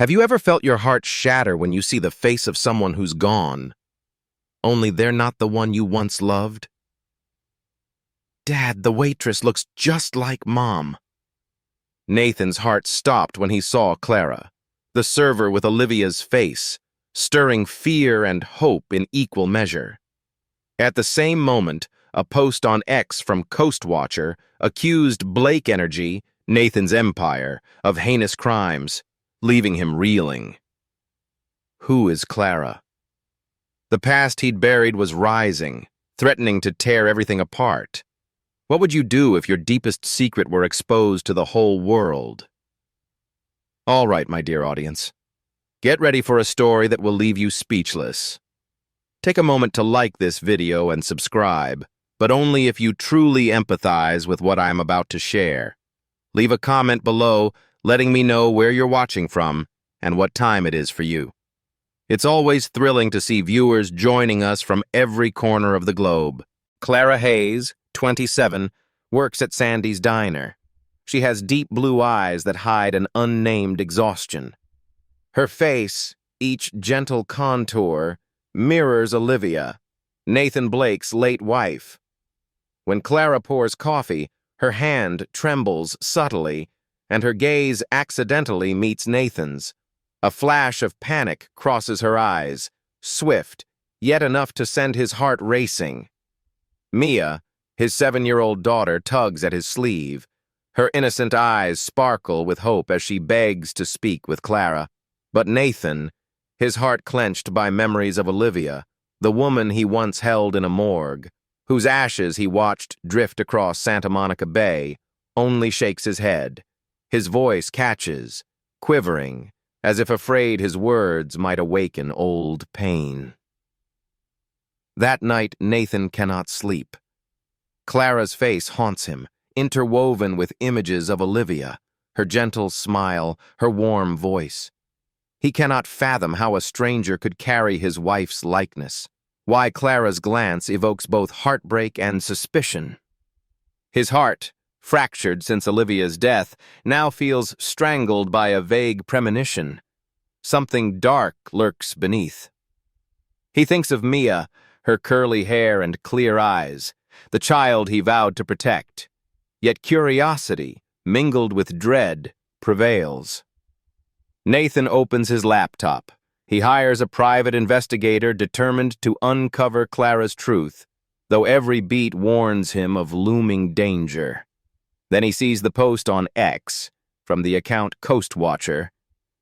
Have you ever felt your heart shatter when you see the face of someone who's gone, only they're not the one you once loved? Dad, the waitress looks just like Mom. Nathan's heart stopped when he saw Clara, the server with Olivia's face, stirring fear and hope in equal measure. At the same moment, a post on X from Coast Watcher accused Blake Energy, Nathan's empire, of heinous crimes, leaving him reeling. Who is Clara? The past he'd buried was rising, threatening to tear everything apart. What would you do if your deepest secret were exposed to the whole world? All right, my dear audience. Get ready for a story that will leave you speechless. Take a moment to like this video and subscribe, but only if you truly empathize with what I'm about to share. Leave a comment below letting me know where you're watching from and what time it is for you. It's always thrilling to see viewers joining us from every corner of the globe. Clara Hayes, 27, works at Sandy's Diner. She has deep blue eyes that hide an unnamed exhaustion. Her face, each gentle contour, mirrors Olivia, Nathan Blake's late wife. When Clara pours coffee, her hand trembles subtly, and her gaze accidentally meets Nathan's. A flash of panic crosses her eyes, swift, yet enough to send his heart racing. Mia, his 7-year-old daughter, tugs at his sleeve. Her innocent eyes sparkle with hope as she begs to speak with Clara. But Nathan, his heart clenched by memories of Olivia, the woman he once held in a morgue, whose ashes he watched drift across Santa Monica Bay, only shakes his head. His voice catches, quivering, as if afraid his words might awaken old pain. That night, Nathan cannot sleep. Clara's face haunts him, interwoven with images of Olivia, her gentle smile, her warm voice. He cannot fathom how a stranger could carry his wife's likeness, why Clara's glance evokes both heartbreak and suspicion. His heart, fractured since Olivia's death, now feels strangled by a vague premonition. Something dark lurks beneath. He thinks of Mia, her curly hair and clear eyes, the child he vowed to protect. Yet curiosity, mingled with dread, prevails. Nathan opens his laptop. He hires a private investigator determined to uncover Clara's truth, though every beat warns him of looming danger. Then he sees the post on X, from the account Coast Watcher.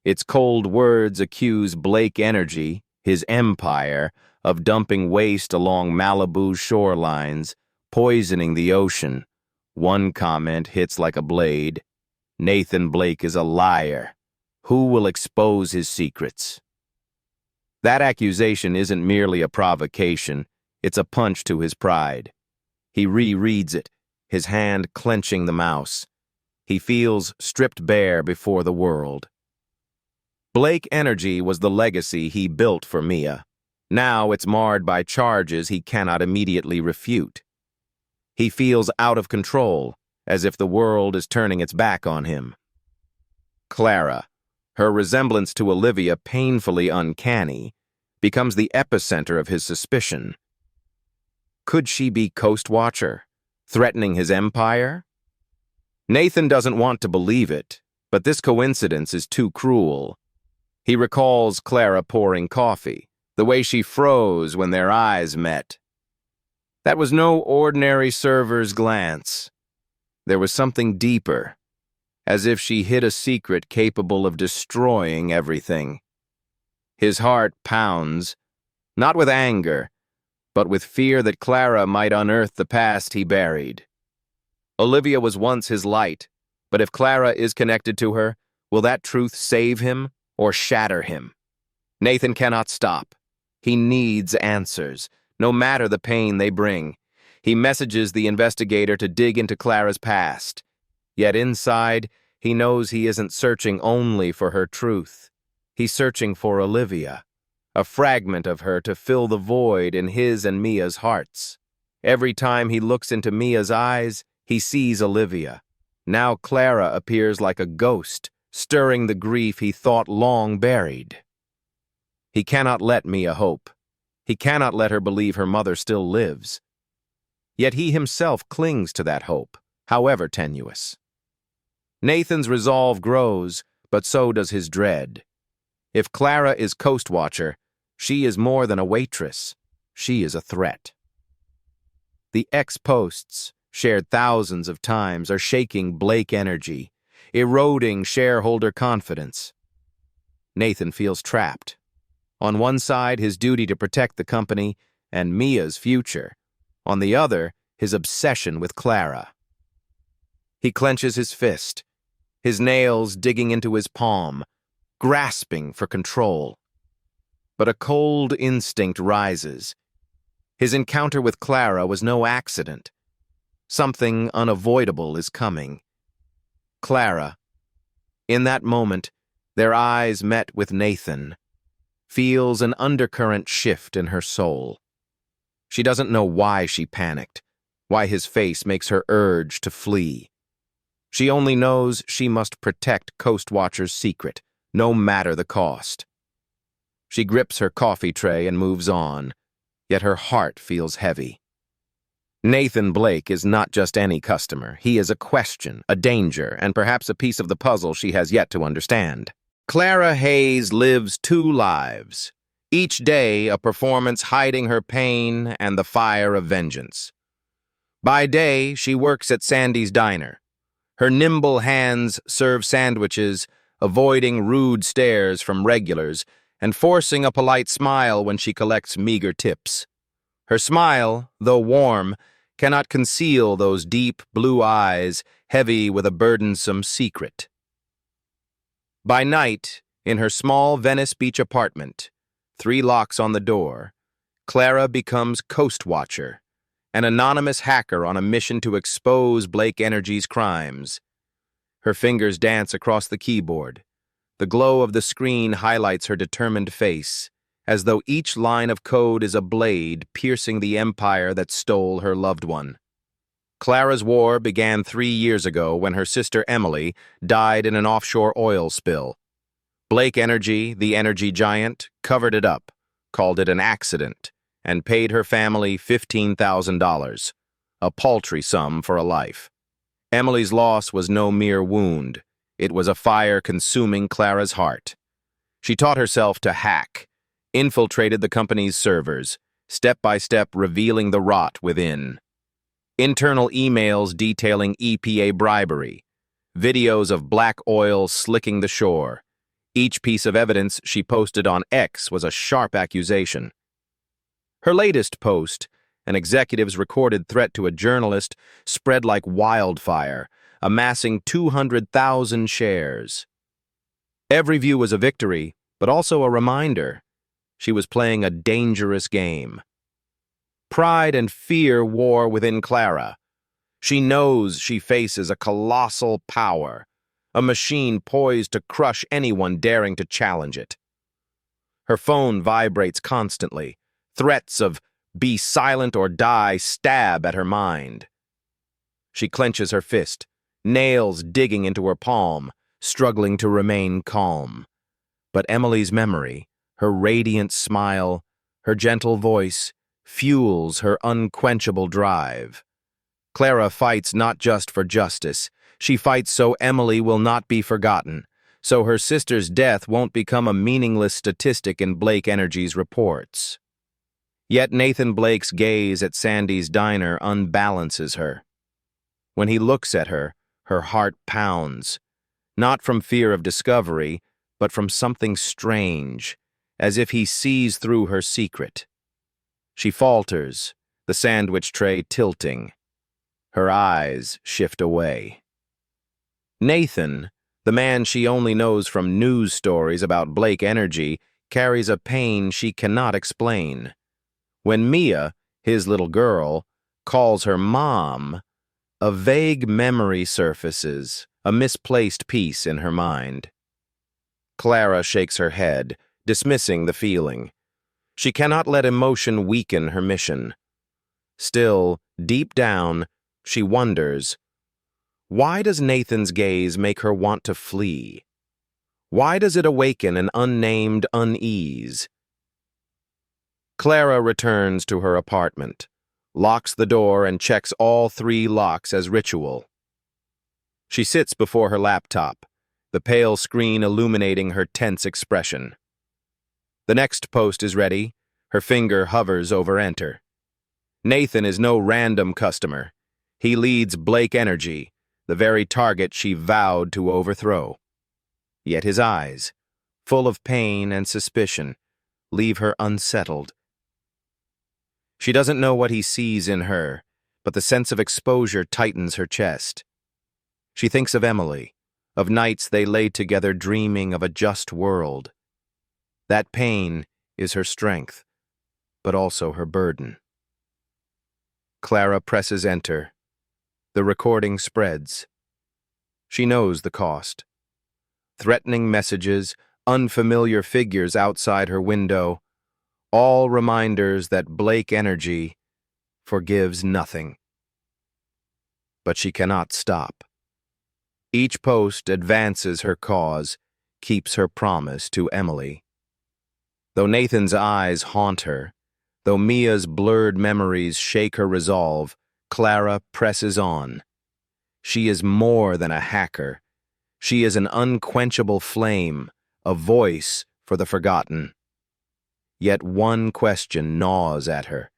Its cold words accuse Blake Energy, his empire, of dumping waste along Malibu's shorelines, poisoning the ocean. One comment hits like a blade. Nathan Blake is a liar. Who will expose his secrets? That accusation isn't merely a provocation, it's a punch to his pride. He rereads it, his hand clenching the mouse. He feels stripped bare before the world. Blake Energy was the legacy he built for Mia. Now it's marred by charges he cannot immediately refute. He feels out of control, as if the world is turning its back on him. Clara, her resemblance to Olivia painfully uncanny, becomes the epicenter of his suspicion. Could she be Coast Watcher, threatening his empire? Nathan doesn't want to believe it, but this coincidence is too cruel. He recalls Clara pouring coffee, the way she froze when their eyes met. That was no ordinary server's glance. There was something deeper, as if she hid a secret capable of destroying everything. His heart pounds, not with anger, but with fear that Clara might unearth the past he buried. Olivia was once his light, but if Clara is connected to her, will that truth save him or shatter him? Nathan cannot stop. He needs answers, no matter the pain they bring. He messages the investigator to dig into Clara's past. Yet inside, he knows he isn't searching only for her truth. He's searching for Olivia, a fragment of her to fill the void in his and Mia's hearts. Every time he looks into Mia's eyes, he sees Olivia. Now Clara appears like a ghost, stirring the grief he thought long buried. He cannot let Mia hope. He cannot let her believe her mother still lives. Yet he himself clings to that hope, however tenuous. Nathan's resolve grows, but so does his dread. If Clara is coast watcher, she is more than a waitress. She is a threat. The ex-posts, shared thousands of times, are shaking Blake energy, eroding shareholder confidence. Nathan feels trapped. On one side, his duty to protect the company and Mia's future. On the other, his obsession with Clara. He clenches his fist, his nails digging into his palm, grasping for control. But a cold instinct rises. His encounter with Clara was no accident. Something unavoidable is coming. Clara. In that moment, their eyes met with Nathan, feels an undercurrent shift in her soul. She doesn't know why she panicked, why his face makes her urge to flee. She only knows she must protect Coast Watcher's secret, no matter the cost. She grips her coffee tray and moves on, yet her heart feels heavy. Nathan Blake is not just any customer. He is a question, a danger, and perhaps a piece of the puzzle she has yet to understand. Clara Hayes lives two lives, each day a performance hiding her pain and the fire of vengeance. By day, she works at Sandy's diner. Her nimble hands serve sandwiches, avoiding rude stares from regulars and forcing a polite smile when she collects meager tips. Her smile, though warm, cannot conceal those deep blue eyes heavy with a burdensome secret. By night, in her small Venice Beach apartment, 3 locks on the door, Clara becomes Coast Watcher, an anonymous hacker on a mission to expose Blake Energy's crimes. Her fingers dance across the keyboard. The glow of the screen highlights her determined face, as though each line of code is a blade piercing the empire that stole her loved one. Clara's war began 3 years ago when her sister Emily died in an offshore oil spill. Blake Energy, the energy giant, covered it up, called it an accident, and paid her family $15,000, a paltry sum for a life. Emily's loss was no mere wound. It was a fire consuming Clara's heart. She taught herself to hack, infiltrated the company's servers, step by step revealing the rot within. Internal emails detailing EPA bribery, videos of black oil slicking the shore. Each piece of evidence she posted on X was a sharp accusation. Her latest post, an executive's recorded threat to a journalist, spread like wildfire, amassing 200,000 shares. Every view was a victory, but also a reminder. She was playing a dangerous game. Pride and fear war within Clara. She knows she faces a colossal power, a machine poised to crush anyone daring to challenge it. Her phone vibrates constantly. Threats of "be silent or die" stab at her mind. She clenches her fist, nails digging into her palm, struggling to remain calm. But Emily's memory, her radiant smile, her gentle voice, fuels her unquenchable drive. Clara fights not just for justice. She fights so Emily will not be forgotten, so her sister's death won't become a meaningless statistic in Blake Energy's reports. Yet Nathan Blake's gaze at Sandy's diner unbalances her. When he looks at her, her heart pounds, not from fear of discovery, but from something strange, as if he sees through her secret. She falters, the sandwich tray tilting. Her eyes shift away. Nathan, the man she only knows from news stories about Blake Energy, carries a pain she cannot explain. When Mia, his little girl, calls her mom, a vague memory surfaces, a misplaced piece in her mind. Clara shakes her head, dismissing the feeling. She cannot let emotion weaken her mission. Still, deep down, she wonders, why does Nathan's gaze make her want to flee? Why does it awaken an unnamed unease? Clara returns to her apartment, locks the door and checks all 3 locks as ritual. She sits before her laptop, the pale screen illuminating her tense expression. The next post is ready. Her finger hovers over enter. Nathan is no random customer. He leads Blake Energy, the very target she vowed to overthrow. Yet his eyes, full of pain and suspicion, leave her unsettled. She doesn't know what he sees in her, but the sense of exposure tightens her chest. She thinks of Emily, of nights they lay together dreaming of a just world. That pain is her strength, but also her burden. Clara presses enter. The recording spreads. She knows the cost. Threatening messages, unfamiliar figures outside her window, all reminders that Blake Energy forgives nothing. But she cannot stop. Each post advances her cause, keeps her promise to Emily. Though Nathan's eyes haunt her, though Mia's blurred memories shake her resolve, Clara presses on. She is more than a hacker. She is an unquenchable flame, a voice for the forgotten. Yet one question gnaws at her.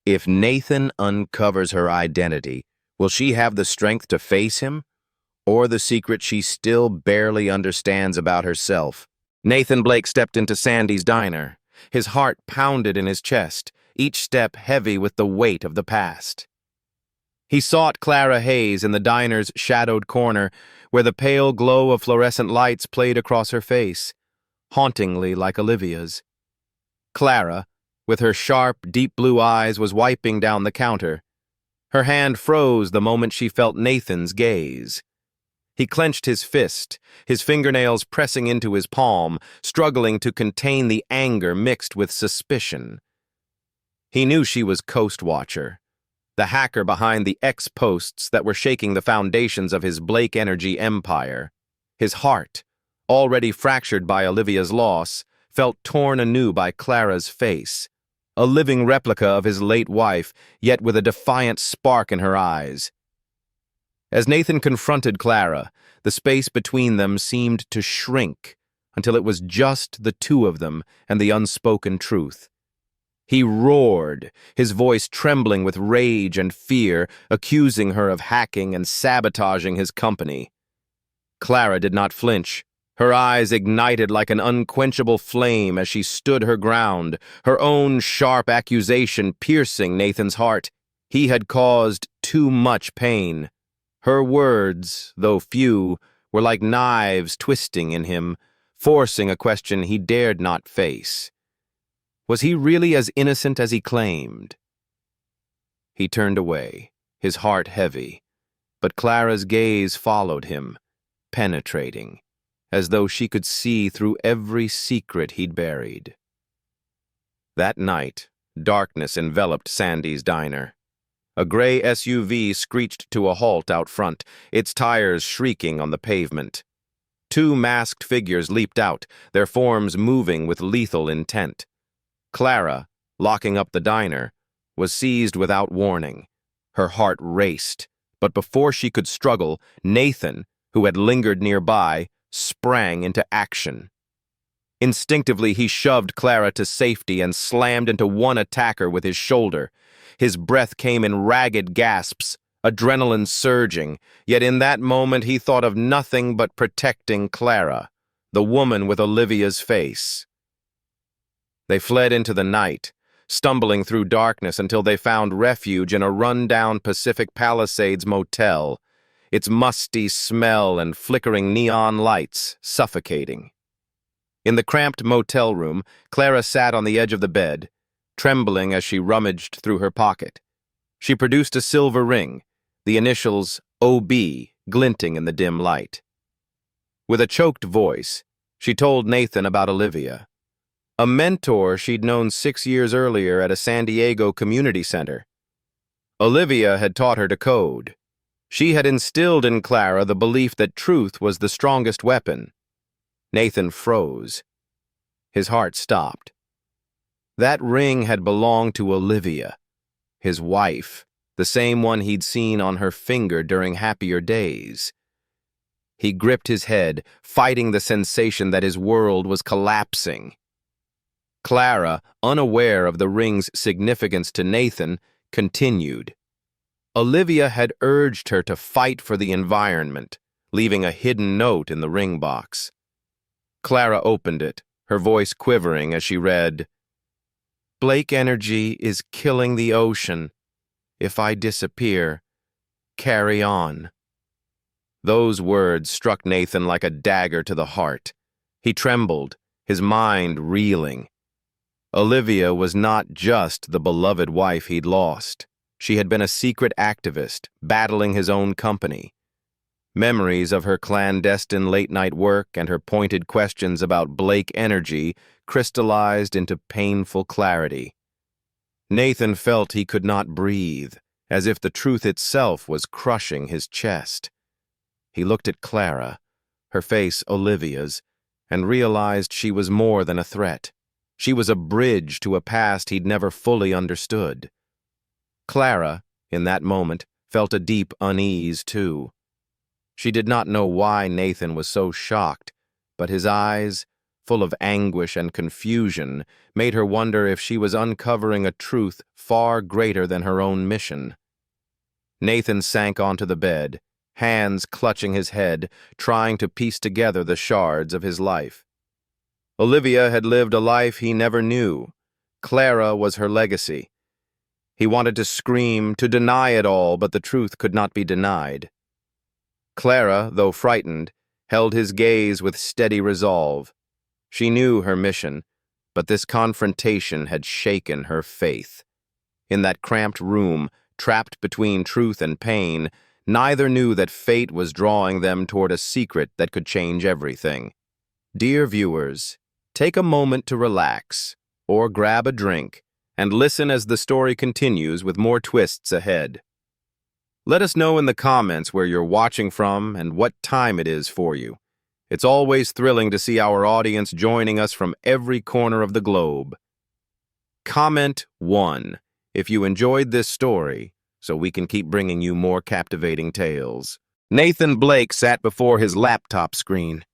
If Nathan uncovers her identity, will she have the strength to face him? Or the secret she still barely understands about herself? Nathan Blake stepped into Sandy's diner. His heart pounded in his chest, each step heavy with the weight of the past. He sought Clara Hayes in the diner's shadowed corner, where the pale glow of fluorescent lights played across her face, hauntingly like Olivia's. Clara, with her sharp, deep blue eyes, was wiping down the counter. Her hand froze the moment she felt Nathan's gaze. He clenched his fist, his fingernails pressing into his palm, struggling to contain the anger mixed with suspicion. He knew she was Coast Watcher, the hacker behind the X-posts that were shaking the foundations of his Blake Energy empire. His heart, already fractured by Olivia's loss, felt torn anew by Clara's face, a living replica of his late wife, yet with a defiant spark in her eyes. As Nathan confronted Clara, the space between them seemed to shrink until it was just the two of them and the unspoken truth. He roared, his voice trembling with rage and fear, accusing her of hacking and sabotaging his company. Clara did not flinch. Her eyes ignited like an unquenchable flame as she stood her ground, her own sharp accusation piercing Nathan's heart. He had caused too much pain. Her words, though few, were like knives twisting in him, forcing a question he dared not face. Was he really as innocent as he claimed? He turned away, his heart heavy, but Clara's gaze followed him, penetrating, as though she could see through every secret he'd buried. That night, darkness enveloped Sandy's diner. A gray SUV screeched to a halt out front, its tires shrieking on the pavement. 2 masked figures leaped out, their forms moving with lethal intent. Clara, locking up the diner, was seized without warning. Her heart raced, but before she could struggle, Nathan, who had lingered nearby, sprang into action. Instinctively, he shoved Clara to safety and slammed into one attacker with his shoulder. His breath came in ragged gasps, adrenaline surging, yet in that moment he thought of nothing but protecting Clara, the woman with Olivia's face. They fled into the night, stumbling through darkness until they found refuge in a run-down Pacific Palisades motel, its musty smell and flickering neon lights suffocating. In the cramped motel room, Clara sat on the edge of the bed, trembling as she rummaged through her pocket. She produced a silver ring, the initials OB glinting in the dim light. With a choked voice, she told Nathan about Olivia, a mentor she'd known 6 years earlier at a San Diego community center. Olivia had taught her to code. She had instilled in Clara the belief that truth was the strongest weapon. Nathan froze. His heart stopped. That ring had belonged to Olivia, his wife, the same one he'd seen on her finger during happier days. He gripped his head, fighting the sensation that his world was collapsing. Clara, unaware of the ring's significance to Nathan, continued. Olivia had urged her to fight for the environment, leaving a hidden note in the ring box. Clara opened it, her voice quivering as she read, "Blake Energy is killing the ocean. If I disappear, carry on." Those words struck Nathan like a dagger to the heart. He trembled, his mind reeling. Olivia was not just the beloved wife he'd lost. She had been a secret activist, battling his own company. Memories of her clandestine late-night work and her pointed questions about Blake Energy crystallized into painful clarity. Nathan felt he could not breathe, as if the truth itself was crushing his chest. He looked at Clara, her face Olivia's, and realized she was more than a threat. She was a bridge to a past he'd never fully understood. Clara, in that moment, felt a deep unease, too. She did not know why Nathan was so shocked, but his eyes, full of anguish and confusion, made her wonder if she was uncovering a truth far greater than her own mission. Nathan sank onto the bed, hands clutching his head, trying to piece together the shards of his life. Olivia had lived a life he never knew. Clara was her legacy. He wanted to scream, to deny it all, but the truth could not be denied. Clara, though frightened, held his gaze with steady resolve. She knew her mission, but this confrontation had shaken her faith. In that cramped room, trapped between truth and pain, neither knew that fate was drawing them toward a secret that could change everything. Dear viewers, take a moment to relax, or grab a drink, and listen as the story continues with more twists ahead. Let us know in the comments where you're watching from and what time it is for you. It's always thrilling to see our audience joining us from every corner of the globe. Comment 1 if you enjoyed this story, so we can keep bringing you more captivating tales. Nathan Blake sat before his laptop screen.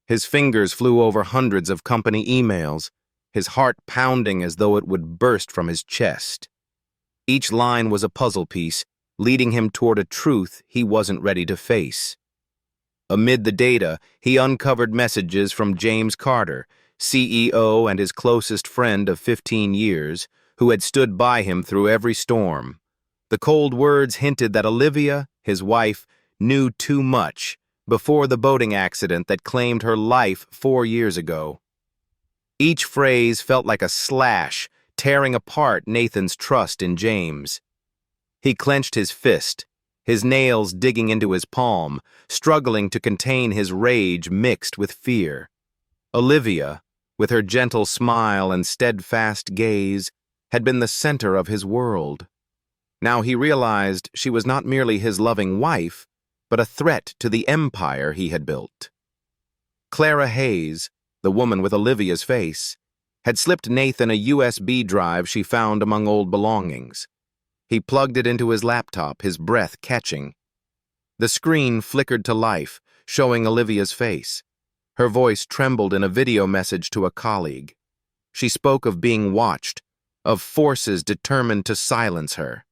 His fingers flew over hundreds of company emails, his heart pounding as though it would burst from his chest. Each line was a puzzle piece, leading him toward a truth he wasn't ready to face. Amid the data, he uncovered messages from James Carter, CEO and his closest friend of 15 years, who had stood by him through every storm. The cold words hinted that Olivia, his wife, knew too much before the boating accident that claimed her life 4 years ago. Each phrase felt like a slash, tearing apart Nathan's trust in James. He clenched his fist, his nails digging into his palm, struggling to contain his rage mixed with fear. Olivia, with her gentle smile and steadfast gaze, had been the center of his world. Now he realized she was not merely his loving wife, but a threat to the empire he had built. Clara Hayes, the woman with Olivia's face, had slipped Nathan a USB drive she found among old belongings. He plugged it into his laptop, his breath catching. The screen flickered to life, showing Olivia's face. Her voice trembled in a video message to a colleague. She spoke of being watched, of forces determined to silence her.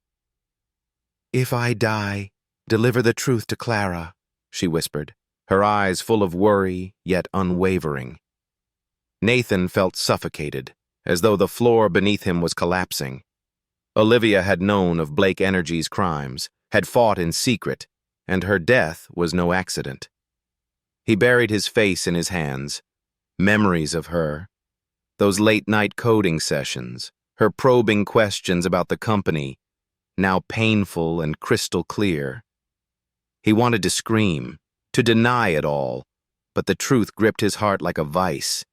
"If I die, deliver the truth to Clara," she whispered, her eyes full of worry, yet unwavering. Nathan felt suffocated, as though the floor beneath him was collapsing. Olivia had known of Blake Energy's crimes, had fought in secret, and her death was no accident. He buried his face in his hands. Memories of her, those late-night coding sessions, her probing questions about the company, now painful and crystal clear. He wanted to scream, to deny it all, but the truth gripped his heart like a vice.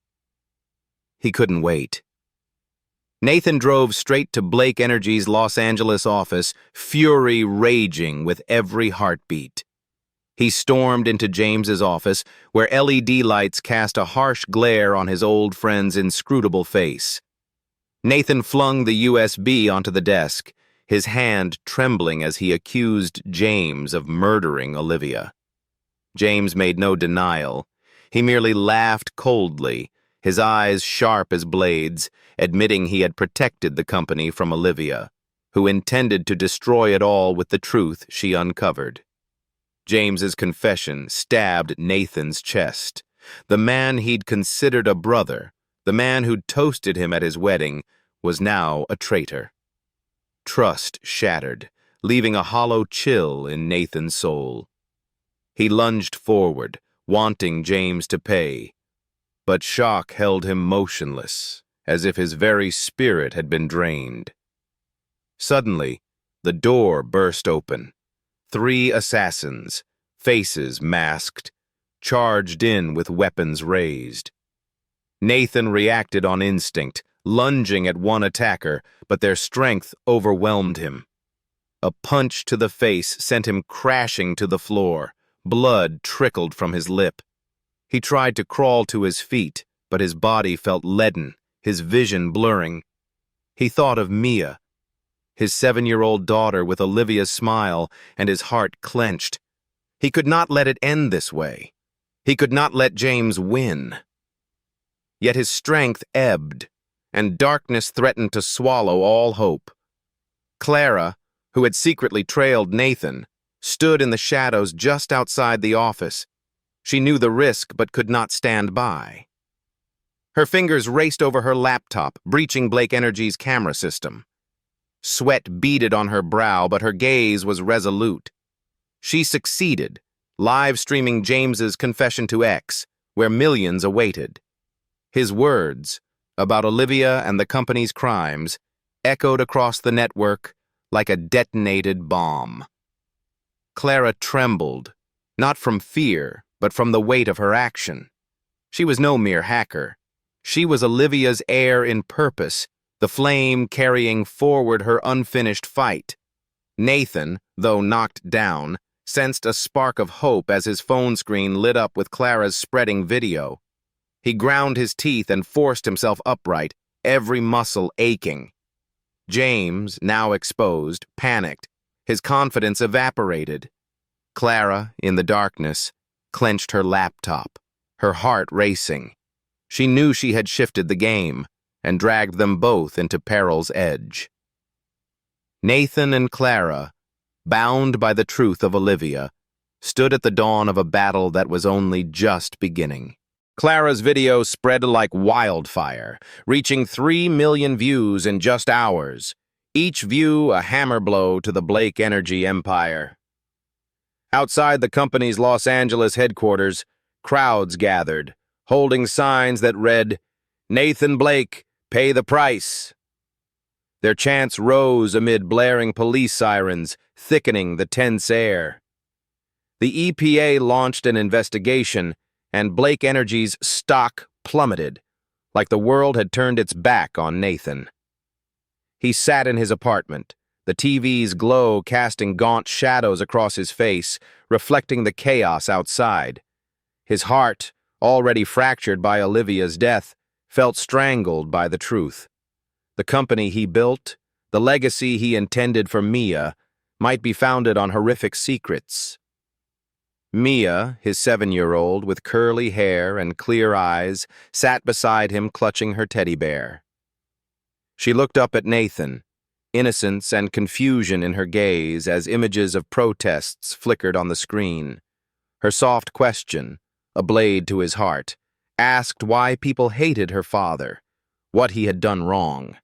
He couldn't wait. Nathan drove straight to Blake Energy's Los Angeles office, fury raging with every heartbeat. He stormed into James's office, where LED lights cast a harsh glare on his old friend's inscrutable face. Nathan flung the USB onto the desk, his hand trembling as he accused James of murdering Olivia. James made no denial. He merely laughed coldly, his eyes sharp as blades, admitting he had protected the company from Olivia, who intended to destroy it all with the truth she uncovered. James's confession stabbed Nathan's chest. The man he'd considered a brother, the man who'd toasted him at his wedding, was now a traitor. Trust shattered, leaving a hollow chill in Nathan's soul. He lunged forward, wanting James to pay, but shock held him motionless, as if his very spirit had been drained. Suddenly, the door burst open. 3 assassins, faces masked, charged in with weapons raised. Nathan reacted on instinct, lunging at one attacker, but their strength overwhelmed him. A punch to the face sent him crashing to the floor. Blood trickled from his lip. He tried to crawl to his feet, but his body felt leaden, his vision blurring. He thought of Mia, his 7-year-old daughter with Olivia's smile, and his heart clenched. He could not let it end this way. He could not let James win. Yet his strength ebbed, and darkness threatened to swallow all hope. Clara, who had secretly trailed Nathan, stood in the shadows just outside the office. She knew the risk but could not stand by. Her fingers raced over her laptop, breaching Blake Energy's camera system. Sweat beaded on her brow, but her gaze was resolute. She succeeded, live-streaming James's confession to X, where millions awaited. His words, about Olivia and the company's crimes, echoed across the network like a detonated bomb. Clara trembled, not from fear, but from the weight of her action. She was no mere hacker. She was Olivia's heir in purpose, the flame carrying forward her unfinished fight. Nathan, though knocked down, sensed a spark of hope as his phone screen lit up with Clara's spreading video. He ground his teeth and forced himself upright, every muscle aching. James, now exposed, panicked. His confidence evaporated. Clara, in the darkness, clenched her laptop, her heart racing. She knew she had shifted the game and dragged them both into peril's edge. Nathan and Clara, bound by the truth of Olivia, stood at the dawn of a battle that was only just beginning. Clara's video spread like wildfire, reaching 3 million views in just hours, each view a hammer blow to the Blake Energy empire. Outside the company's Los Angeles headquarters, crowds gathered, holding signs that read, "Nathan Blake, pay the price." Their chants rose amid blaring police sirens, thickening the tense air. The EPA launched an investigation, and Blake Energy's stock plummeted, like the world had turned its back on Nathan. He sat in his apartment, the TV's glow casting gaunt shadows across his face, reflecting the chaos outside. His heart, already fractured by Olivia's death, felt strangled by the truth. The company he built, the legacy he intended for Mia, might be founded on horrific secrets. Mia, his 7-year-old, with curly hair and clear eyes, sat beside him clutching her teddy bear. She looked up at Nathan, innocence and confusion in her gaze as images of protests flickered on the screen. Her soft question, a blade to his heart, asked why people hated her father, what he had done wrong.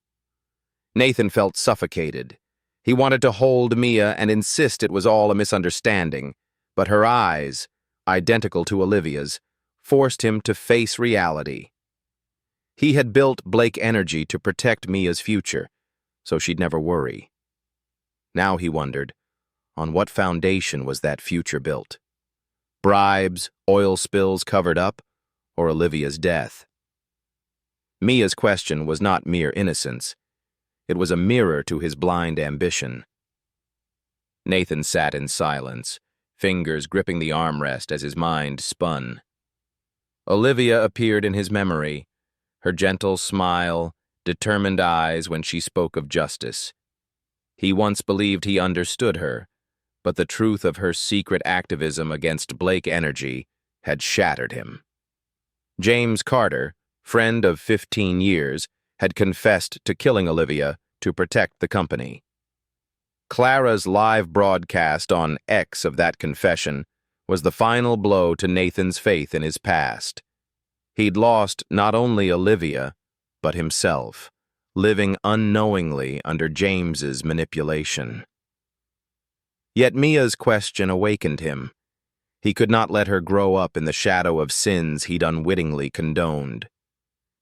Nathan felt suffocated. He wanted to hold Mia and insist it was all a misunderstanding, but her eyes, identical to Olivia's, forced him to face reality. He had built Blake Energy to protect Mia's future, so she'd never worry. Now he wondered, on what foundation was that future built? Bribes, oil spills covered up, or Olivia's death? Mia's question was not mere innocence. It was a mirror to his blind ambition. Nathan sat in silence, fingers gripping the armrest as his mind spun. Olivia appeared in his memory, her gentle smile, determined eyes when she spoke of justice. He once believed he understood her, but the truth of her secret activism against Blake Energy had shattered him. James Carter, friend of 15 years, had confessed to killing Olivia to protect the company. Clara's live broadcast on X of that confession was the final blow to Nathan's faith in his past. He'd lost not only Olivia, but himself, living unknowingly under James's manipulation. Yet Mia's question awakened him. He could not let her grow up in the shadow of sins he'd unwittingly condoned.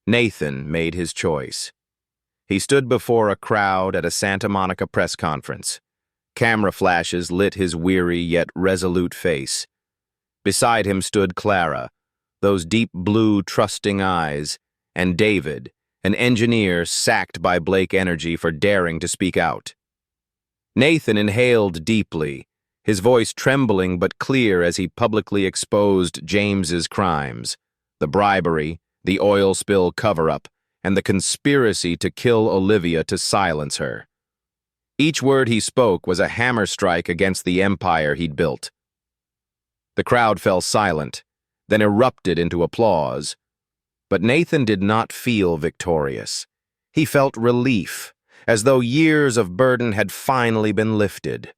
Nathan made his choice. He stood before a crowd at a Santa Monica press conference. Camera flashes lit his weary yet resolute face. Beside him stood Clara, those deep blue trusting eyes, and David, an engineer sacked by Blake Energy for daring to speak out. Nathan inhaled deeply, his voice trembling but clear as he publicly exposed James's crimes, the bribery, the oil spill cover-up, and the conspiracy to kill Olivia to silence her. Each word he spoke was a hammer strike against the empire he'd built. The crowd fell silent, then erupted into applause. But Nathan did not feel victorious. He felt relief, as though years of burden had finally been lifted.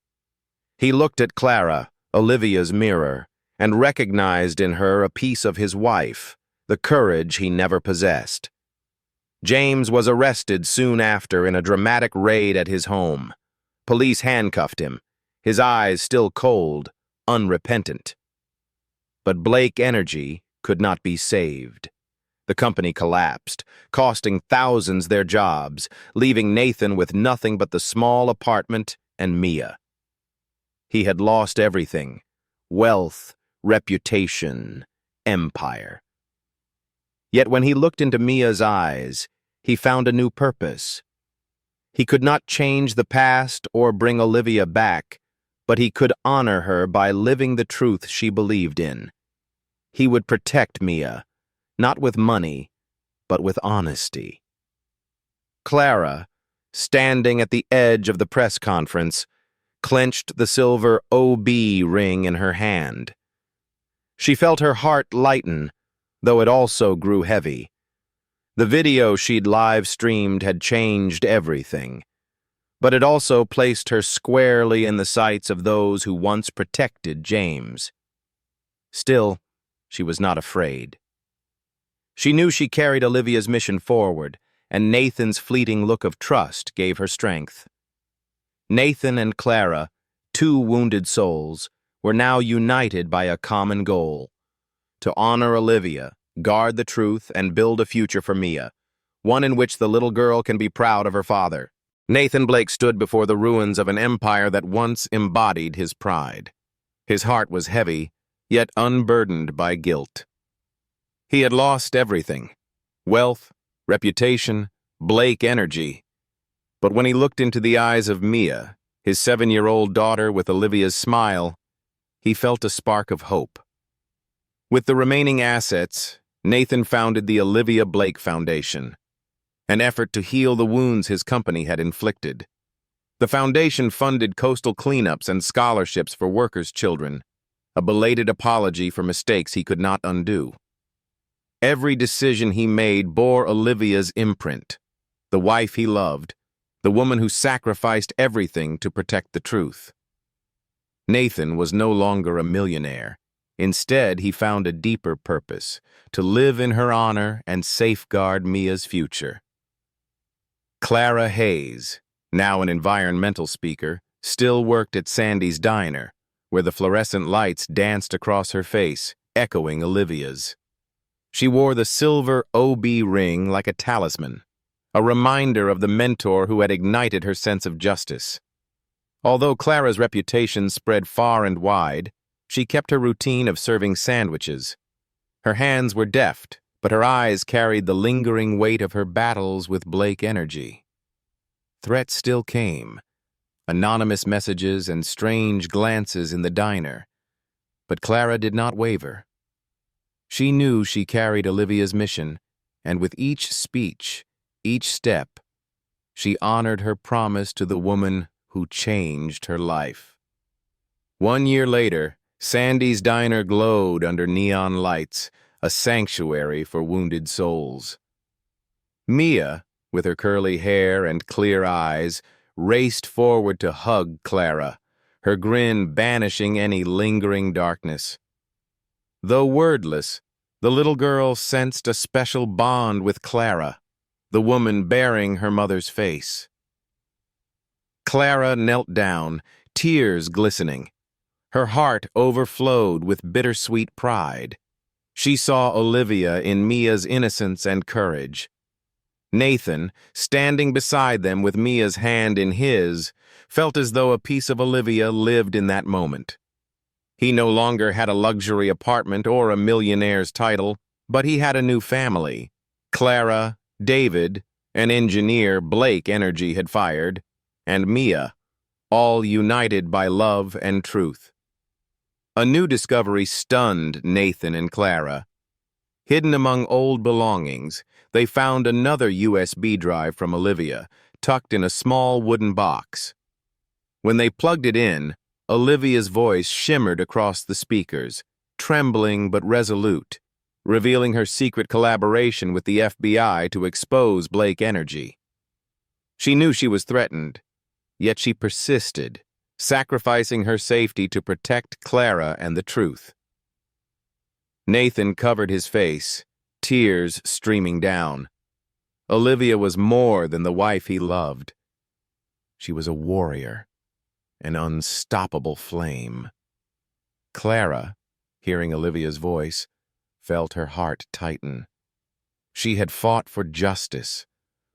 He looked at Clara, Olivia's mirror, and recognized in her a piece of his wife, the courage he never possessed. James was arrested soon after in a dramatic raid at his home. Police handcuffed him, his eyes still cold, unrepentant. But Blake Energy could not be saved. The company collapsed, costing thousands their jobs, leaving Nathan with nothing but the small apartment and Mia. He had lost everything: wealth, reputation, empire. Yet when he looked into Mia's eyes, he found a new purpose. He could not change the past or bring Olivia back, but he could honor her by living the truth she believed in. He would protect Mia, not with money, but with honesty. Clara, standing at the edge of the press conference, clenched the silver OB ring in her hand. She felt her heart lighten, though it also grew heavy. The video she'd live-streamed had changed everything, but it also placed her squarely in the sights of those who once protected James. Still, she was not afraid. She knew she carried Olivia's mission forward, and Nathan's fleeting look of trust gave her strength. Nathan and Clara, two wounded souls, were now united by a common goal: to honor Olivia, guard the truth, and build a future for Mia, one in which the little girl can be proud of her father. Nathan Blake stood before the ruins of an empire that once embodied his pride. His heart was heavy, yet unburdened by guilt. He had lost everything: wealth, reputation, Blake Energy. But when he looked into the eyes of Mia, his 7-year-old daughter with Olivia's smile, he felt a spark of hope. With the remaining assets, Nathan founded the Olivia Blake Foundation, an effort to heal the wounds his company had inflicted. The foundation funded coastal cleanups and scholarships for workers' children, a belated apology for mistakes he could not undo. Every decision he made bore Olivia's imprint: the wife he loved, the woman who sacrificed everything to protect the truth. Nathan was no longer a millionaire. Instead, he found a deeper purpose: to live in her honor and safeguard Mia's future. Clara Hayes, now an environmental speaker, still worked at Sandy's Diner, where the fluorescent lights danced across her face, echoing Olivia's. She wore the silver OB ring like a talisman, a reminder of the mentor who had ignited her sense of justice. Although Clara's reputation spread far and wide, she kept her routine of serving sandwiches. Her hands were deft, but her eyes carried the lingering weight of her battles with Blake Energy. Threats still came: anonymous messages and strange glances in the diner, But Clara did not waver. She knew she carried Olivia's mission, and with each speech, each step, she honored her promise to the woman who changed her life. 1 year later, Sandy's diner glowed under neon lights, a sanctuary for wounded souls. Mia, with her curly hair and clear eyes, raced forward to hug Clara, her grin banishing any lingering darkness. Though wordless, the little girl sensed a special bond with Clara, the woman bearing her mother's face. Clara knelt down, tears glistening. Her heart overflowed with bittersweet pride. She saw Olivia in Mia's innocence and courage. Nathan, standing beside them with Mia's hand in his, felt as though a piece of Olivia lived in that moment. He no longer had a luxury apartment or a millionaire's title, but he had a new family. Clara, David, an engineer Blake Energy had fired, and Mia, all united by love and truth. A new discovery stunned Nathan and Clara. Hidden among old belongings, they found another USB drive from Olivia, tucked in a small wooden box. When they plugged it in, Olivia's voice shimmered across the speakers, trembling but resolute, revealing her secret collaboration with the FBI to expose Blake Energy. She knew she was threatened, yet she persisted, sacrificing her safety to protect Clara and the truth. Nathan covered his face, tears streaming down. Olivia was more than the wife he loved. She was a warrior, an unstoppable flame. Clara, hearing Olivia's voice, felt her heart tighten. She had fought for justice,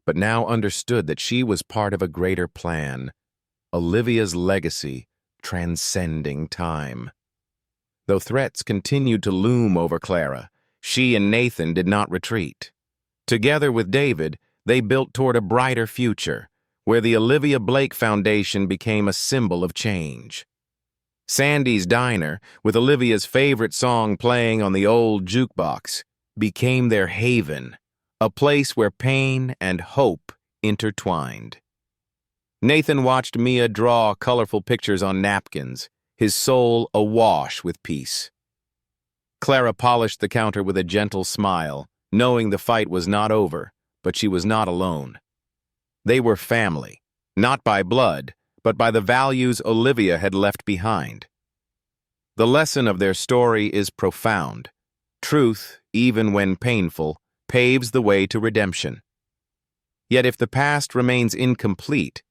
but now understood that she was part of a greater plan, Olivia's legacy transcending time. Though threats continued to loom over Clara, she and Nathan did not retreat. Together with David, they built toward a brighter future, where the Olivia Blake Foundation became a symbol of change. Sandy's diner, with Olivia's favorite song playing on the old jukebox, became their haven, a place where pain and hope intertwined. Nathan watched Mia draw colorful pictures on napkins, his soul awash with peace. Clara polished the counter with a gentle smile, knowing the fight was not over, but she was not alone. They were family, not by blood, but by the values Olivia had left behind. The lesson of their story is profound. Truth, even when painful, paves the way to redemption. Yet if the past remains incomplete,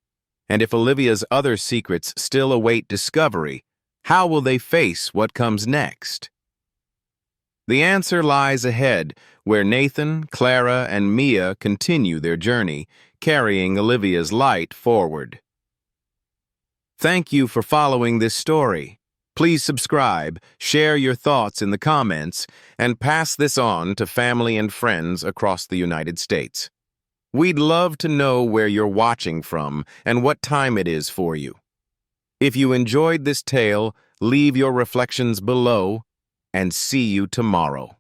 and if Olivia's other secrets still await discovery, how will they face what comes next? The answer lies ahead, where Nathan, Clara, and Mia continue their journey, carrying Olivia's light forward. Thank you for following this story. Please subscribe, share your thoughts in the comments, and pass this on to family and friends across the United States. We'd love to know where you're watching from and what time it is for you. If you enjoyed this tale, leave your reflections below, and see you tomorrow.